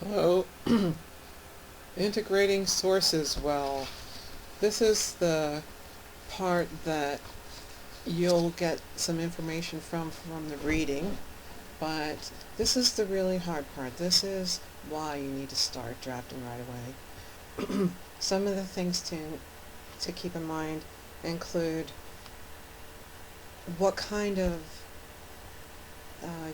Hello. Integrating sources well. This is the part that you'll get some information from the reading, but this is the really hard part. This is why you need to start drafting right away. Some of the things to keep in mind include what kind of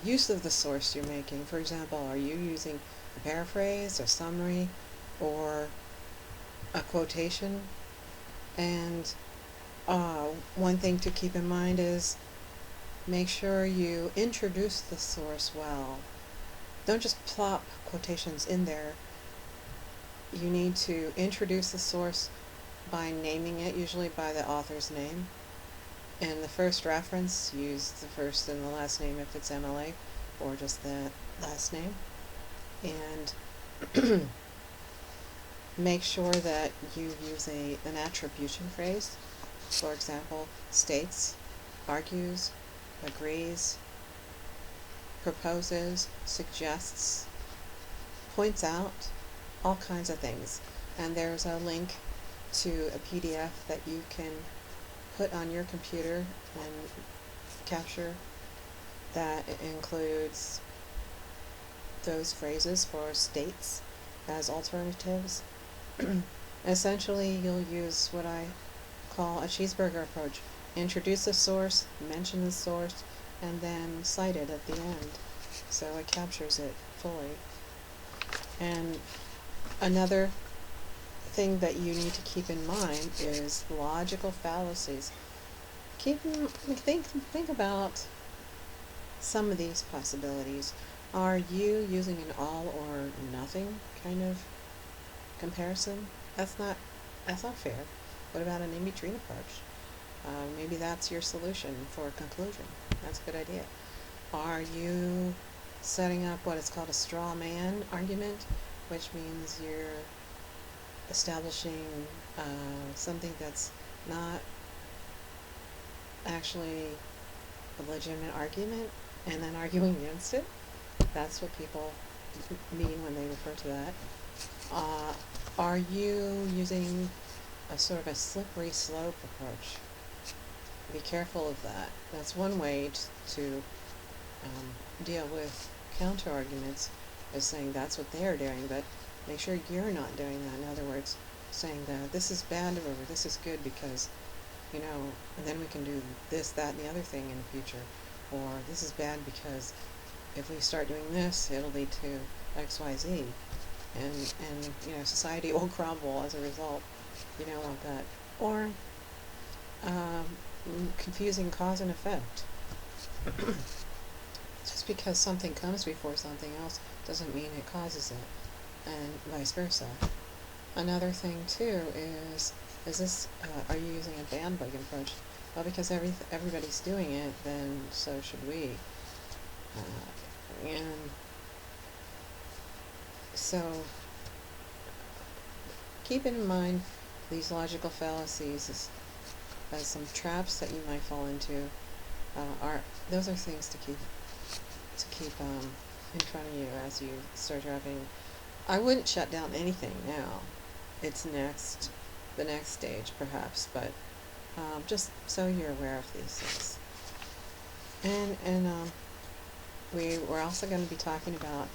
use of the source you're making. For example, are you using a paraphrase, a summary, or a quotation? And one thing to keep in mind is make sure you introduce the source well. Don't just plop quotations in there. You need to introduce the source by naming it, usually by the author's name. In the first reference, use the first and the last name if it's MLA, or just the last name. And make sure that you use an attribution phrase. For example, states, argues, agrees, proposes, suggests, points out, all kinds of things. And there's a link to a PDF that you can put on your computer and capture that includes those phrases for states as alternatives. Essentially, you'll use what I call a cheeseburger approach. Introduce the source, mention the source, and then cite it at the end, so it captures it fully. And another thing that you need to keep in mind is logical fallacies. Think about some of these possibilities. Are you using an all or nothing kind of comparison? That's not fair. What about an in-between approach? Maybe that's your solution for a conclusion. That's a good idea. Are you setting up what is called a straw man argument, which means you're establishing something that's not actually a legitimate argument and then arguing against it? That's what people mean when they refer to that. Are you using a sort of a slippery slope approach? Be careful of that. That's one way to deal with counter arguments, is saying that's what they're doing, but make sure you're not doing that. In other words, saying that this is bad or this is good because, and then we can do this, that, and the other thing in the future. Or this is bad because if we start doing this, it'll lead to X, Y, Z. And society will crumble as a result. You don't want that. Or confusing cause and effect. Just because something comes before something else doesn't mean it causes it, and vice versa. Another thing too is this? Are you using a bandwagon approach? Well, because everybody's doing it, then so should we. And so keep in mind these logical fallacies as some traps that you might fall into. Those are things to keep in front of you as you start driving. I wouldn't shut down anything now. It's the next stage perhaps, but just so you're aware of these things. And we're also going to be talking about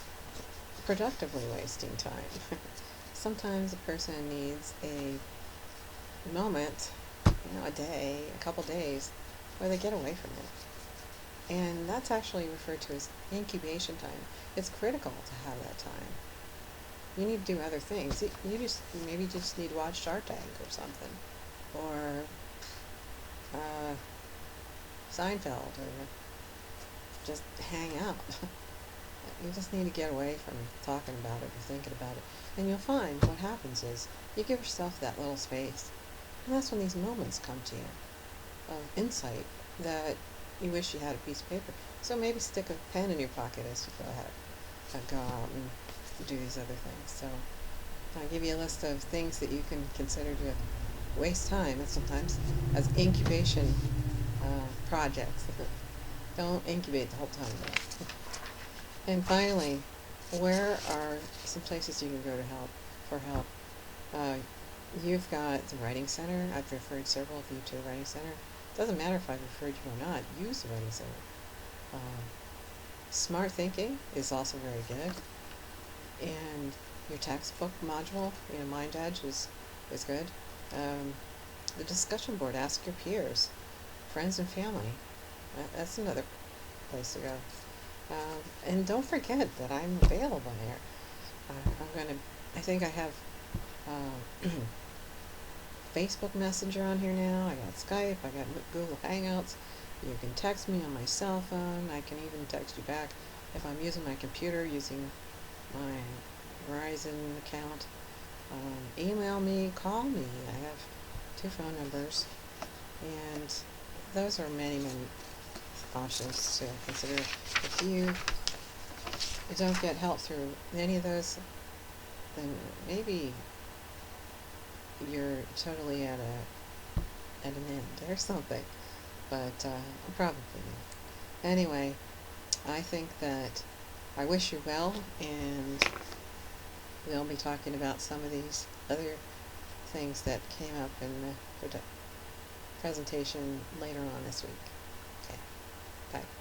productively wasting time. Sometimes a person needs a moment, a day, a couple days, where they get away from it. And that's actually referred to as incubation time. It's critical to have that time. You need to do other things. You maybe just need to watch Shark Tank or something, or Seinfeld, or just hang out. You just need to get away from talking about it or thinking about it. And you'll find what happens is you give yourself that little space. And that's when these moments come to you of insight that you wish you had a piece of paper. So maybe stick a pen in your pocket as you go out and do these other things. So I'll give you a list of things that you can consider to waste time, and sometimes as incubation projects. Don't incubate the whole time though. And finally, where are some places you can go to help? Uh, you've got the Writing Center. I've referred several of you to the Writing Center. Doesn't matter if I've referred you or not. Use the Writing Center. Um, Smart Thinking is also very good, and your textbook module, Mind Edge is good. Um, the discussion board. Ask your peers, friends, and family. That's another place to go. And don't forget that I'm available there. I think I have Facebook Messenger on here now. I got Skype. I got Google Hangouts. You can text me on my cell phone. I can even text you back if I'm using my computer using my Verizon account. Email me, call me. I have 2 phone numbers, and those are many options to consider. If you don't get help through any of those, then maybe you're totally at an end or something. But probably not. Anyway, I think that I wish you well, and we'll be talking about some of these other things that came up in the presentation later on this week. Okay, bye.